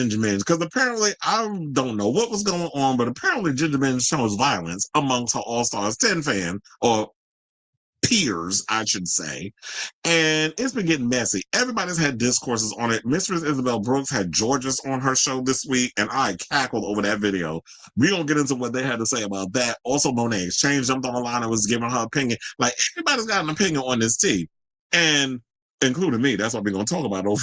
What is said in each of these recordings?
Ginger Minj, because apparently I don't know what was going on, but apparently Ginger Minj shows violence amongst her All Stars 10 fan or peers, I should say. And it's been getting messy. Everybody's had discourses on it. Mistress Isabel Brooks had Georges on her show this week, and I cackled over that video. We're going to get into what they had to say about that. Also, Monet Exchange jumped on the line and was giving her opinion. Like, everybody's got an opinion on this tea, and including me. That's what we're going to talk about over.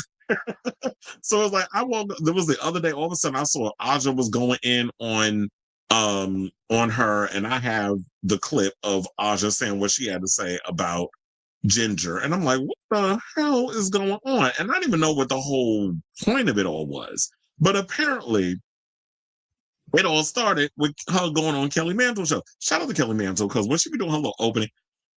So it's like, there was the other day, all of a sudden I saw Aja was going in on her, and I have the clip of Aja saying what she had to say about Ginger, and I'm like, what the hell is going on? And I didn't even know what the whole point of it all was, but apparently it all started with her going on Kelly Mantle show. Shout out to Kelly Mantle, because when she be doing her little opening,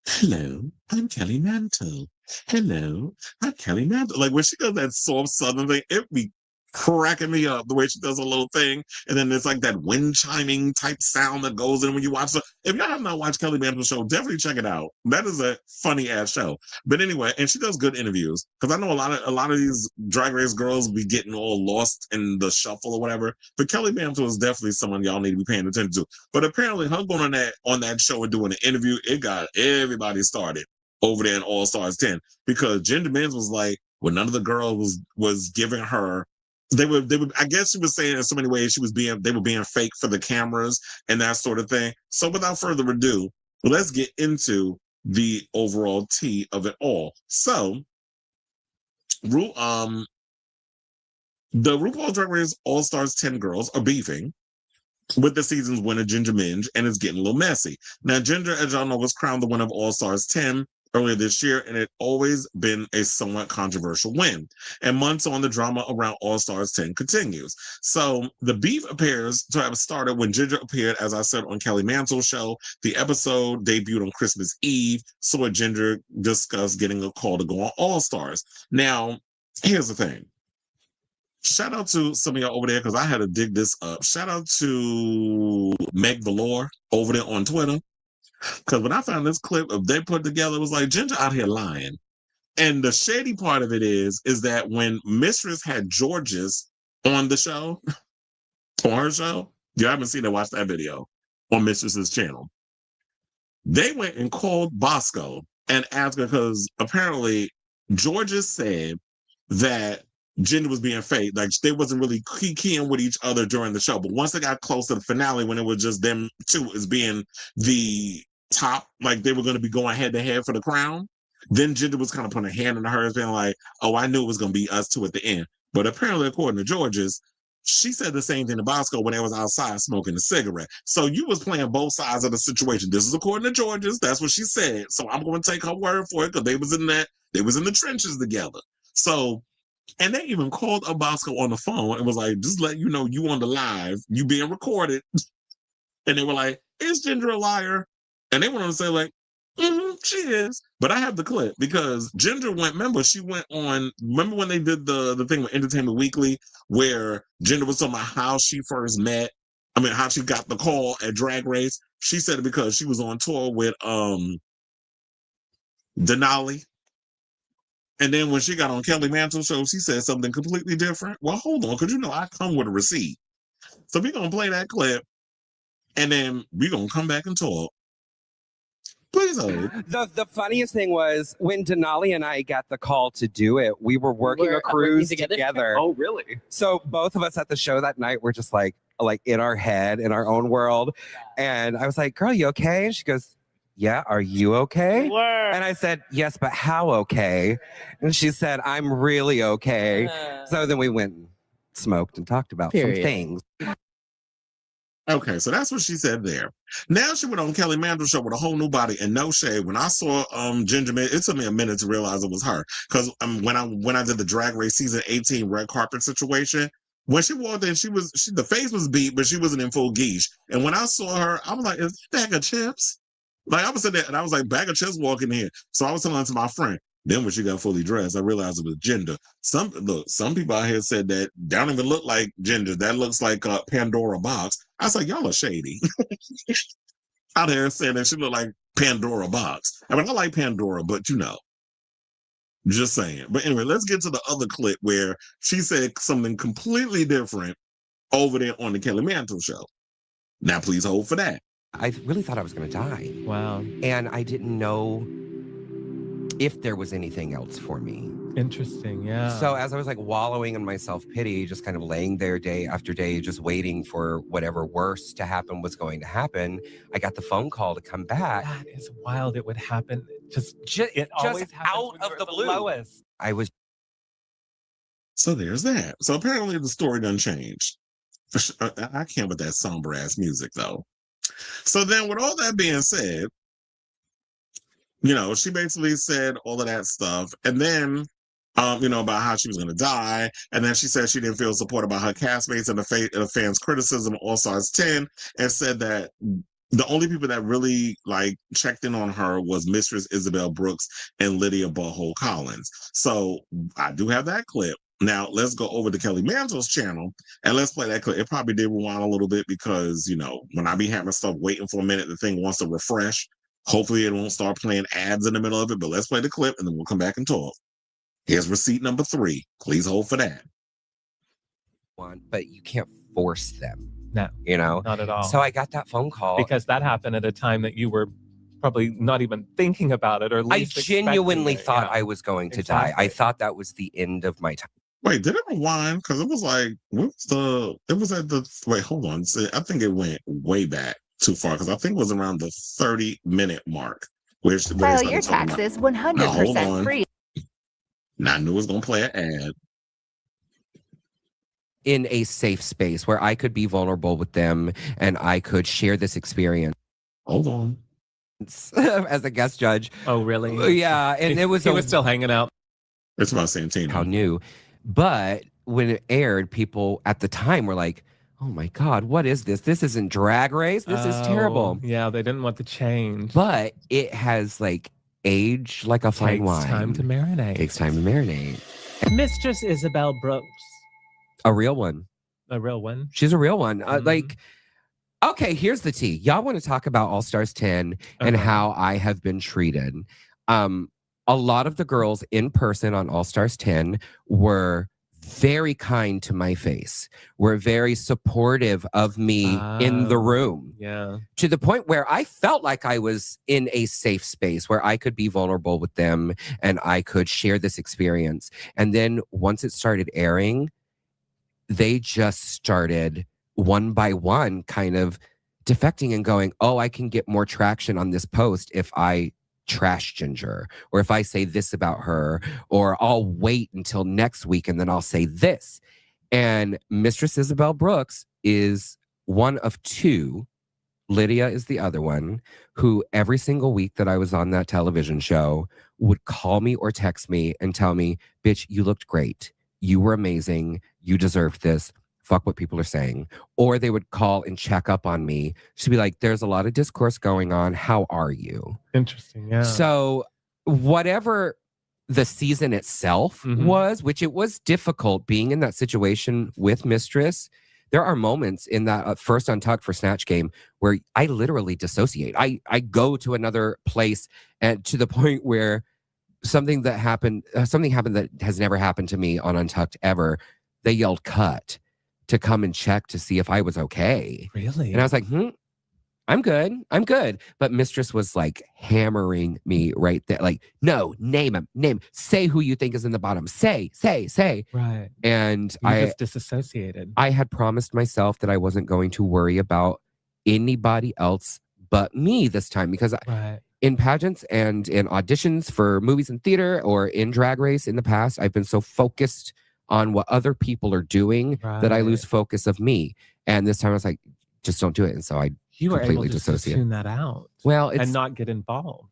hello, I'm Kelly Mantle. Hello, I'm Kelly Mantle. Like when she does that soft southern thing, it be cracking me up the way she does a little thing. And then there's like that wind chiming type sound that goes in when you watch it. If y'all have not watched Kelly Mantle's show, definitely check it out. That is a funny ass show. But anyway, and she does good interviews, because I know a lot of these Drag Race girls be getting all lost in the shuffle or whatever. But Kelly Mantle is definitely someone y'all need to be paying attention to. But apparently her going on that show and doing an interview, it got everybody started over there in All Stars 10, because Ginger Minj was like, well, none of the girls was giving her. They were. I guess she was saying in so many ways they were being fake for the cameras and that sort of thing. So without further ado, let's get into the overall tea of it all. So, the RuPaul's Drag Race All Stars 10 girls are beefing with the season's winner, Ginger Minj, and it's getting a little messy. Now, Ginger, as y'all know, was crowned the winner of All Stars 10 earlier this year, and it always been a somewhat controversial win. And months on, the drama around All Stars 10 continues. So the beef appears to have started when Ginger appeared, as I said, on Kelly Mantle's show. The episode debuted on Christmas Eve, saw Ginger discuss getting a call to go on All Stars. Now, here's the thing. Shout out to some of y'all over there, because I had to dig this up. Shout out to Meg Valor over there on Twitter. Because when I found this clip of they put together, it was like Ginger out here lying. And the shady part of it is that when Mistress had Georges on the show, on her show, you haven't seen it, watch that video on Mistress's channel. They went and called Bosco and asked her, because apparently Georges said that Ginger was being fake. Like they wasn't really keying with each other during the show. But once they got close to the finale, when it was just them two as being the top, like they were going to be going head to head for the crown, then Ginger was kind of putting a hand in hers, being like, oh, I knew it was going to be us two at the end. But apparently, according to Georges, she said the same thing to Bosco when they was outside smoking a cigarette. So you was playing both sides of the situation. This is according to Georges. That's what she said. So I'm going to take her word for it, because they was in the trenches together. So, and they even called up Bosco on the phone and was like, just let you know you on the live, you being recorded. And they were like, is Ginger a liar? And they went on to say like, she is. But I have the clip, because Ginger remember when they did the thing with Entertainment Weekly, where Ginger was talking about how she first how she got the call at Drag Race. She said it because she was on tour with Denali. And then when she got on Kelly Mantle's show, she said something completely different. Well, hold on, because I come with a receipt. So we're going to play that clip, and then we're going to come back and talk. Please hold. The funniest thing was when Denali and I got the call to do it, we were working a cruise together. Oh, really? So both of us at the show that night were just like in our head, in our own world. And I was like, girl, you okay? And she goes, yeah, are you okay? Word. And I said, yes, but how okay? And she said, I'm really okay. So then we went and smoked and talked about some things. Okay, so that's what she said there. Now she went on Kelly Mantle's show with a whole new body and no shade. When I saw Ginger Minj, it took me a minute to realize it was her. Because when I did the Drag Race season 18 red carpet situation, when she walked in, the face was beat, but she wasn't in full geesh. And when I saw her, I was like, is that a bag of chips? Like I was sitting there and I was like, bag of chips walking in. So I was telling to my friend. Then when she got fully dressed, I realized it was Ginger. Some people out here said that don't even look like Ginger. That looks like a Pandora box. I was like, y'all are shady. Out there saying that she looked like Pandora box. I mean, I like Pandora, but Just saying. But anyway, let's get to the other clip where she said something completely different over there on the Kelly Mantle show. Now, please hold for that. I really thought I was going to die. Wow. And I didn't know if there was anything else for me. Interesting, yeah. So as I was like wallowing in my self-pity, just kind of laying there day after day, just waiting for whatever worse to happen was going to happen, I got the phone call to come back. That is wild. It would happen it just always happens out when of you're the at blue. lowest. I was. So there's that. So apparently the story done changed. I can't with that somber ass music though. So then with all that being said, you know, she basically said all of that stuff. And then, you know, about how she was going to die. And then she said she didn't feel supported by her castmates and the fans' criticism of All Stars 10, and said that the only people that really like checked in on her was Mistress Isabel Brooks and Lydia Butthole Collins. So I do have that clip. Now let's go over to Kelly Mantle's channel and let's play that clip. It probably did rewind a little bit because, you know, when I be having stuff waiting for a minute, the thing wants to refresh. Hopefully it won't start playing ads in the middle of it, but let's play the clip and then we'll come back and talk. Here's receipt number 3. Please hold for that. But you can't force them. No, you know, not at all. So I got that phone call because that happened at a time that you were probably not even thinking about it, or at least I genuinely thought I was going to die. I thought that was the end of my time. Wait, did it rewind? Because it was like, it was at the, wait, hold on. I think it went way back too far because I think it was around the 30-minute mark. Where file your taxes 100% free. Now I knew it was going to play an ad. In a safe space where I could be vulnerable with them and I could share this experience. Hold on. As a guest judge. Oh, really? Yeah. And it was, he was still hanging out. It's about Santino. How new. But when it aired, people at the time were like, oh my God, what is this? This isn't Drag Race. This is terrible. Yeah, they didn't want the change. But it has like aged like a fine wine. Takes time to marinate. Takes time to marinate. Mistress Isabel Brooks. A real one. A real one? She's a real one. Like, okay, here's the tea. Y'all want to talk about All Stars 10 and how I have been treated. A lot of the girls in person on All Stars 10 were very kind to my face, were very supportive of me in the room. Yeah. To the point where I felt like I was in a safe space where I could be vulnerable with them and I could share this experience. And then once it started airing, they just started one by one kind of defecting and going, oh, I can get more traction on this post if I trash Ginger, or if I say this about her, or I'll wait until next week and then I'll say this. And Mistress Isabel Brooks is one of 2. Lydia is the other one, who every single week that I was on that television show would call me or text me and tell me, bitch, you looked great. You were amazing. You deserved this. Fuck what people are saying. Or they would call and check up on me. She'd be like, there's a lot of discourse going on. How are you? Interesting, yeah. So whatever the season itself was, which it was difficult being in that situation with Mistress, there are moments in that first Untucked for Snatch game where I literally dissociate. I go to another place, and to the point where something happened that has never happened to me on Untucked ever. They yelled cut to come and check to see if I was okay. Really? And I was like, I'm good. But Mistress was like hammering me right there. Like, no, name him. Say who you think is in the bottom. Say. Right. And I just disassociated. I had promised myself that I wasn't going to worry about anybody else but me this time, because in pageants and in auditions for movies and theater or in Drag Race in the past, I've been so focused on what other people are doing that I lose focus of me. And this time I was like, just don't do it. And so I completely dissociate. Tune that out. Well, and not get involved.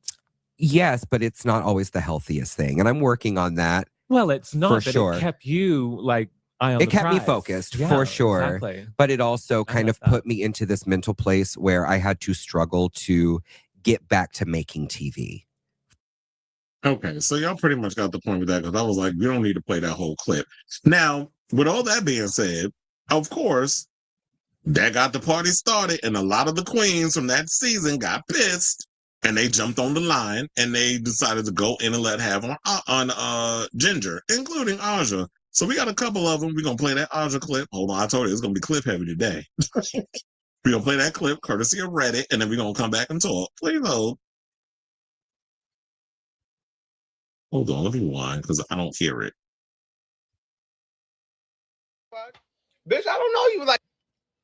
Yes, but it's not always the healthiest thing. And I'm working on that. Well, it's not, for but sure. It kept you like eye on the kept me prize. focused, Yeah, for sure. Exactly. But it also kind of put me into this mental place where I had to struggle to get back to making TV. Okay, so y'all pretty much got the point with that, because I was like, you don't need to play that whole clip. Now, with all that being said, of course, that got the party started, and a lot of the queens from that season got pissed and they jumped on the line and they decided to go in and let have on Ginger, including Aja. So we got a couple of them. We're gonna play that Aja clip. Hold on, I told you it's gonna be clip heavy today. We're gonna play that clip courtesy of Reddit, and then we're gonna come back and talk. Please hold. Hold on, let me rewind because I don't hear it. Bitch, I don't know you like.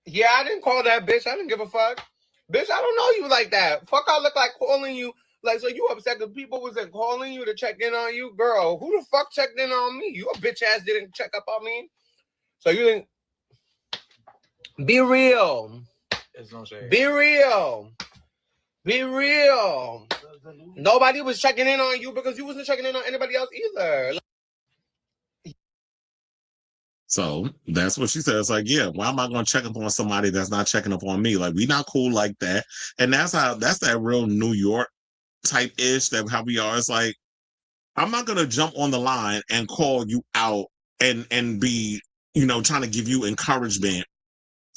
Yeah, I didn't call that bitch. I didn't give a fuck. Bitch, I don't know you like that. Fuck, I look like calling you. Like, so you upset because people wasn't calling you to check in on you? Girl, who the fuck checked in on me? You a bitch ass didn't check up on me? So you didn't. Be real. Be real. Be real. Nobody was checking in on you because you wasn't checking in on anybody else either. So that's what she said. It's like, yeah, why am I going to check up on somebody that's not checking up on me? Like, we not cool like that. And that's that real New York type ish, that how we are. It's like, I'm not going to jump on the line and call you out and be, trying to give you encouragement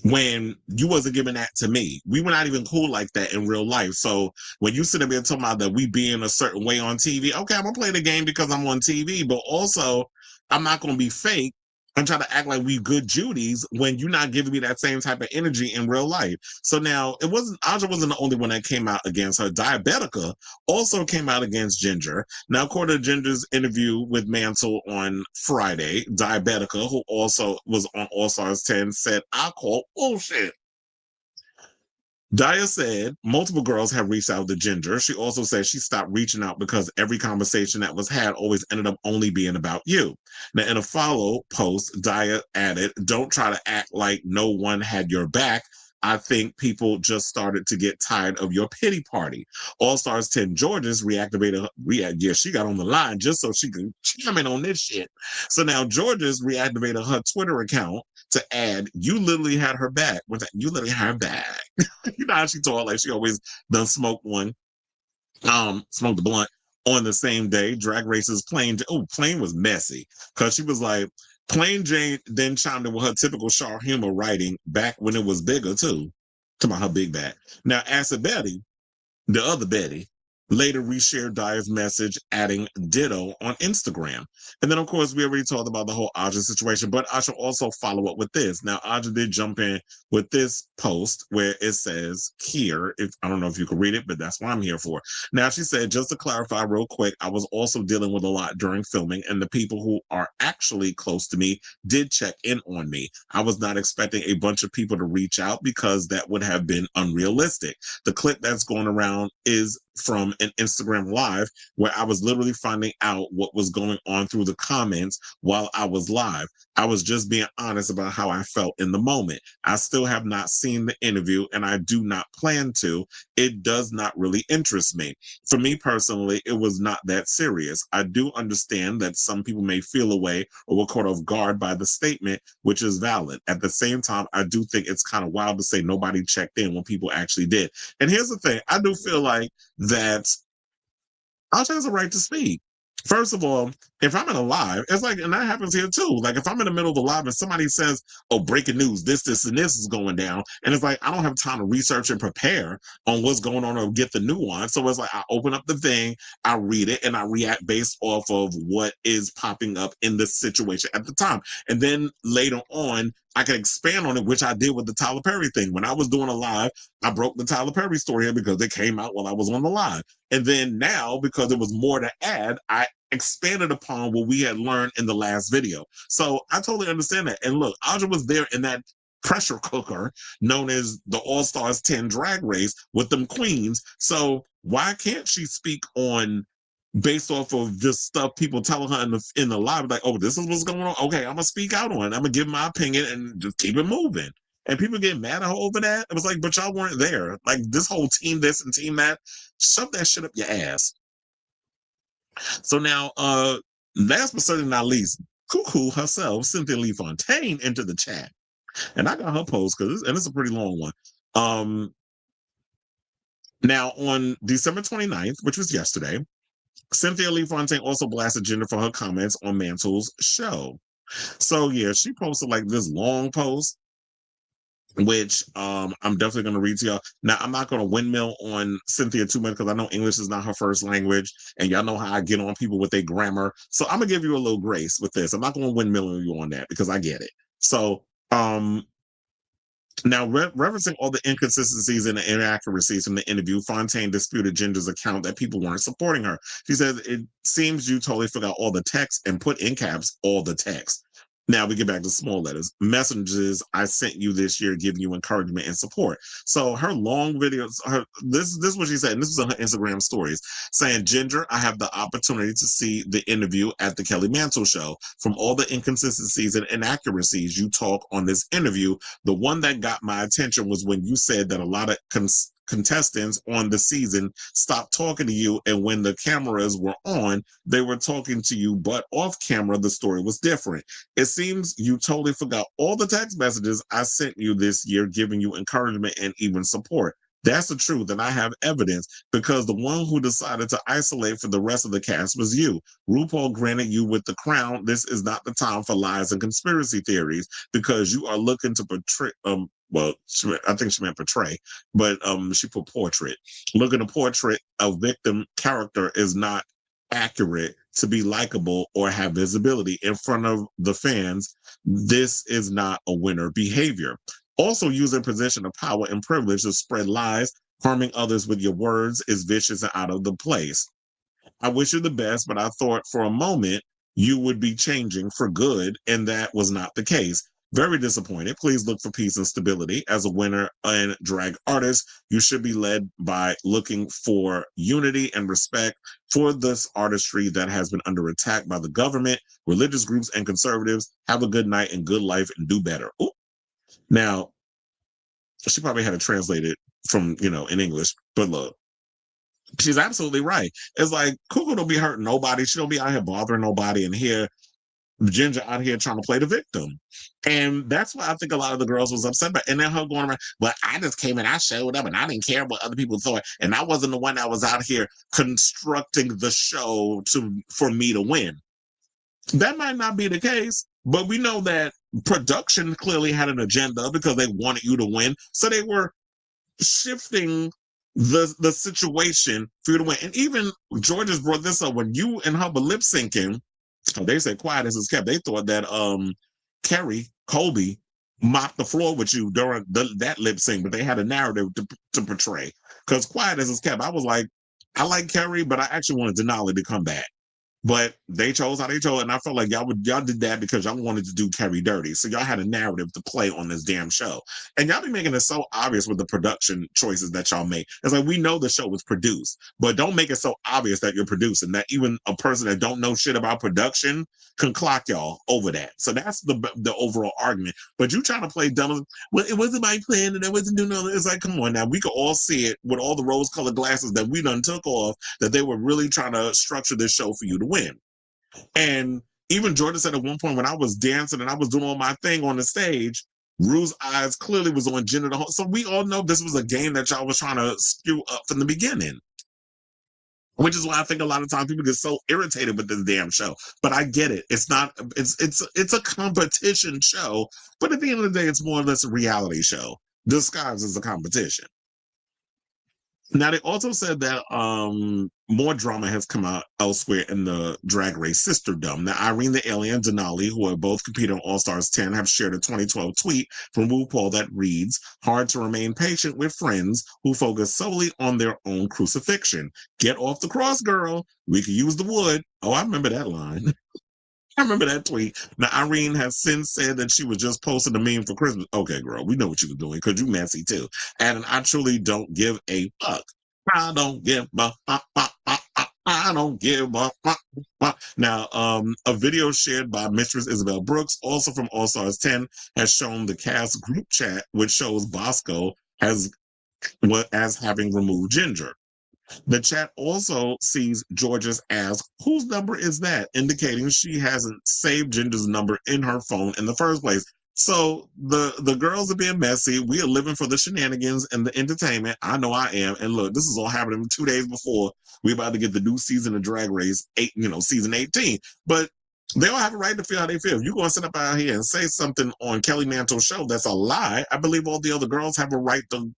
when you wasn't giving that to me. We were not even cool like that in real life. So when you sit there and talking about that we being a certain way on TV, okay, I'm going to play the game because I'm on TV, but also I'm not going to be fake and try to act like we good Judies when you're not giving me that same type of energy in real life. So now Aja wasn't the only one that came out against her. Diabetica also came out against Ginger. Now, according to Ginger's interview with Mantle on Friday, Diabetica, who also was on All Stars 10, said, I call bullshit. Daya said multiple girls have reached out to Ginger. She also said she stopped reaching out because every conversation that was had always ended up only being about you. Now, in a follow post, Daya added, don't try to act like no one had your back. I think people just started to get tired of your pity party. All Stars 10 Georges she got on the line just so she could chime in on this shit. So now Georges reactivated her Twitter account to add, you literally had her back. You literally had her back. You know how she told, like she always done smoked the blunt on the same day. Drag Race's Plain was messy because she was like, Plain Jane then chimed in with her typical sharp humor writing back when it was bigger too. Talking about her big back. Now, Acid Betty, the other Betty, later reshared Daya's message, adding ditto on Instagram. And then, of course, we already talked about the whole Aja situation, but I should also follow up with this. Now, Aja did jump in with this post where it says here, I don't know if you can read it, but that's what I'm here for. Now, she said, just to clarify real quick, I was also dealing with a lot during filming, and the people who are actually close to me did check in on me. I was not expecting a bunch of people to reach out because that would have been unrealistic. The clip that's going around is from an Instagram live where I was literally finding out what was going on through the comments while I was live. I was just being honest about how I felt in the moment. I still have not seen the interview and I do not plan to. It does not really interest me. For me personally, it was not that serious. I do understand that some people may feel away or were caught off guard by the statement, which is valid. At the same time, I do think it's kind of wild to say nobody checked in when people actually did. And here's the thing, I do feel like that Aja has a right to speak. First of all, if I'm in a live, it's like, and that happens here too. Like if I'm in the middle of a live and somebody says, oh, breaking news, this, and this is going down. And it's like, I don't have time to research and prepare on what's going on or get the nuance. So it's like, I open up the thing, I read it, and I react based off of what is popping up in the situation at the time. And then later on, I can expand on it, which I did with the Tyler Perry thing. When I was doing a live, I broke the Tyler Perry story here because it came out while I was on the live. And then now, because there was more to add, I expanded upon what we had learned in the last video. So I totally understand that. And look, Aja was there in that pressure cooker known as the All Stars 10 Drag Race with them queens. So why can't she speak on based off of just stuff people telling her in the live, like, oh, this is what's going on. Okay, I'm gonna speak out on it. I'm gonna give my opinion and just keep it moving. And people get mad at her over that. It was like, but y'all weren't there. Like this whole team this and team that, shove that shit up your ass. So now, last but certainly not least, Cuckoo herself, Cynthia Lee Fontaine, entered the chat. And I got her post because it's a pretty long one. Now on December 29th, which was yesterday, Cynthia Lee Fontaine also blasted Ginger for her comments on Mantle's show. So yeah, she posted like this long post which I'm definitely going to read to y'all. Now, I'm not going to windmill on Cynthia too much because I know English is not her first language, and y'all know how I get on people with their grammar. So I'm going to give you a little grace with this. I'm not going to windmill you on that because I get it. So now, referencing all the inconsistencies and the inaccuracies from the interview, Fontaine disputed Ginger's account that people weren't supporting her. She says, "It seems you totally forgot all the text and put in caps all the text." Now we get back to small letters. Messages I sent you this year giving you encouragement and support. So her long videos, this is what she said, and this was on her Instagram stories, saying, "Ginger, I have the opportunity to see the interview at the Kelly Mantle show. From all the inconsistencies and inaccuracies you talk on this interview, the one that got my attention was when you said that a lot of contestants on the season stopped talking to you, and when the cameras were on, they were talking to you, but off camera, the story was different. It seems you totally forgot all the text messages I sent you this year, giving you encouragement and even support. That's the truth, and I have evidence because the one who decided to isolate for the rest of the cast was you. RuPaul granted you with the crown. This is not the time for lies and conspiracy theories because you are looking to portray, well, I think she meant portray, but she put portrait. Looking to portrait a victim character is not accurate to be likable or have visibility in front of the fans. This is not a winner behavior. Also, using position of power and privilege to spread lies, harming others with your words is vicious and out of the place. I wish you the best, but I thought for a moment you would be changing for good, and that was not the case. Very disappointed. Please look for peace and stability. As a winner and drag artist, you should be led by looking for unity and respect for this artistry that has been under attack by the government, religious groups, and conservatives. Have a good night and good life and do better. Ooh. Now, she probably had it translated from, in English, but look, she's absolutely right. It's like, Cuckoo don't be hurting nobody. She don't be out here bothering nobody. And here, Ginger out here trying to play the victim. And that's why I think a lot of the girls was upset about. And then her going around, well, I just came and I showed up and I didn't care what other people thought. And I wasn't the one that was out here constructing the show for me to win. That might not be the case, but we know that production clearly had an agenda because they wanted you to win. So they were shifting the situation for you to win. And even George's brought this up when you and her were lip syncing. They said quiet as is kept. They thought that Kerry Colby mopped the floor with you during that lip sync, but they had a narrative to portray. Because quiet as is kept, I was like, I like Kerry, but I actually wanted Denali to come back. But they chose how they chose, and I felt like y'all did that because y'all wanted to do Kerry dirty. So y'all had a narrative to play on this damn show. And y'all be making it so obvious with the production choices that y'all make. It's like, we know the show was produced, but don't make it so obvious that you're producing that even a person that don't know shit about production can clock y'all over that. So that's the overall argument. But you trying to play dumb, well, it wasn't my plan and I wasn't doing all that. It's like, come on now, we could all see it with all the rose-colored glasses that we done took off, that they were really trying to structure this show for you to win. And even Jordan said at one point when I was dancing and I was doing all my thing on the stage, Rue's eyes clearly was on Jenna the whole. So we all know this was a game that y'all was trying to skew up from the beginning. Which is why I think a lot of times people get so irritated with this damn show. But I get it. It's not, it's a competition show. But at the end of the day, it's more or less a reality show disguised as a competition. Now, they also said that more drama has come out elsewhere in the Drag Race sisterdom. Now, Irene the Alien and Denali, who have both competed on All Stars 10, have shared a 2012 tweet from RuPaul that reads, "Hard to remain patient with friends who focus solely on their own crucifixion. Get off the cross, girl. We could use the wood." Oh, I remember that line. I remember that tweet. Now, Irene has since said that she was just posting a meme for Christmas. Okay, girl, we know what you were doing because you messy too. And I truly don't give a fuck. I don't give a fuck. I don't give a fuck. Now, a video shared by Mistress Isabel Brooks, also from All Stars 10, has shown the cast group chat, which shows Bosco as having removed Ginger. The chat also sees George's as, whose number is that? Indicating she hasn't saved Ginger's number in her phone in the first place. So the girls are being messy. We are living for the shenanigans and the entertainment. I know I am. And look, this is all happening 2 days before we're about to get the new season of Drag Race, season 18. But They all have a right to feel how they feel. If you're going to sit up out here and say something on Kelly Mantle's show that's a lie, I believe all the other girls have a right to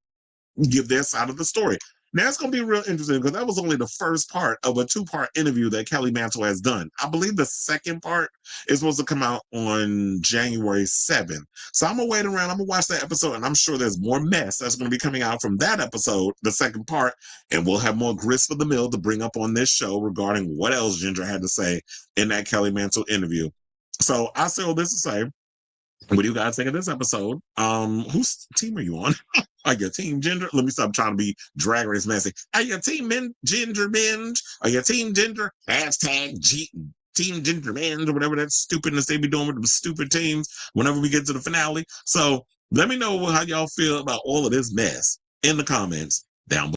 give their side of the story. Now, it's going to be real interesting because that was only the first part of a 2-part interview that Kelly Mantle has done. I believe the second part is supposed to come out on January 7th. So I'm going to wait around. I'm going to watch that episode, and I'm sure there's more mess that's going to be coming out from that episode, the second part, and we'll have more grist for the mill to bring up on this show regarding what else Ginger had to say in that Kelly Mantle interview. So I say all this to say, what do you guys think of this episode? Whose team are you on? Are you team Ginger? Let me stop trying to be drag race messy. Are you team Ginger Minj? Are you team Ginger? Hashtag Team Ginger Minj or whatever that stupidness they be doing with the stupid teams whenever we get to the finale. So let me know how y'all feel about all of this mess in the comments down below.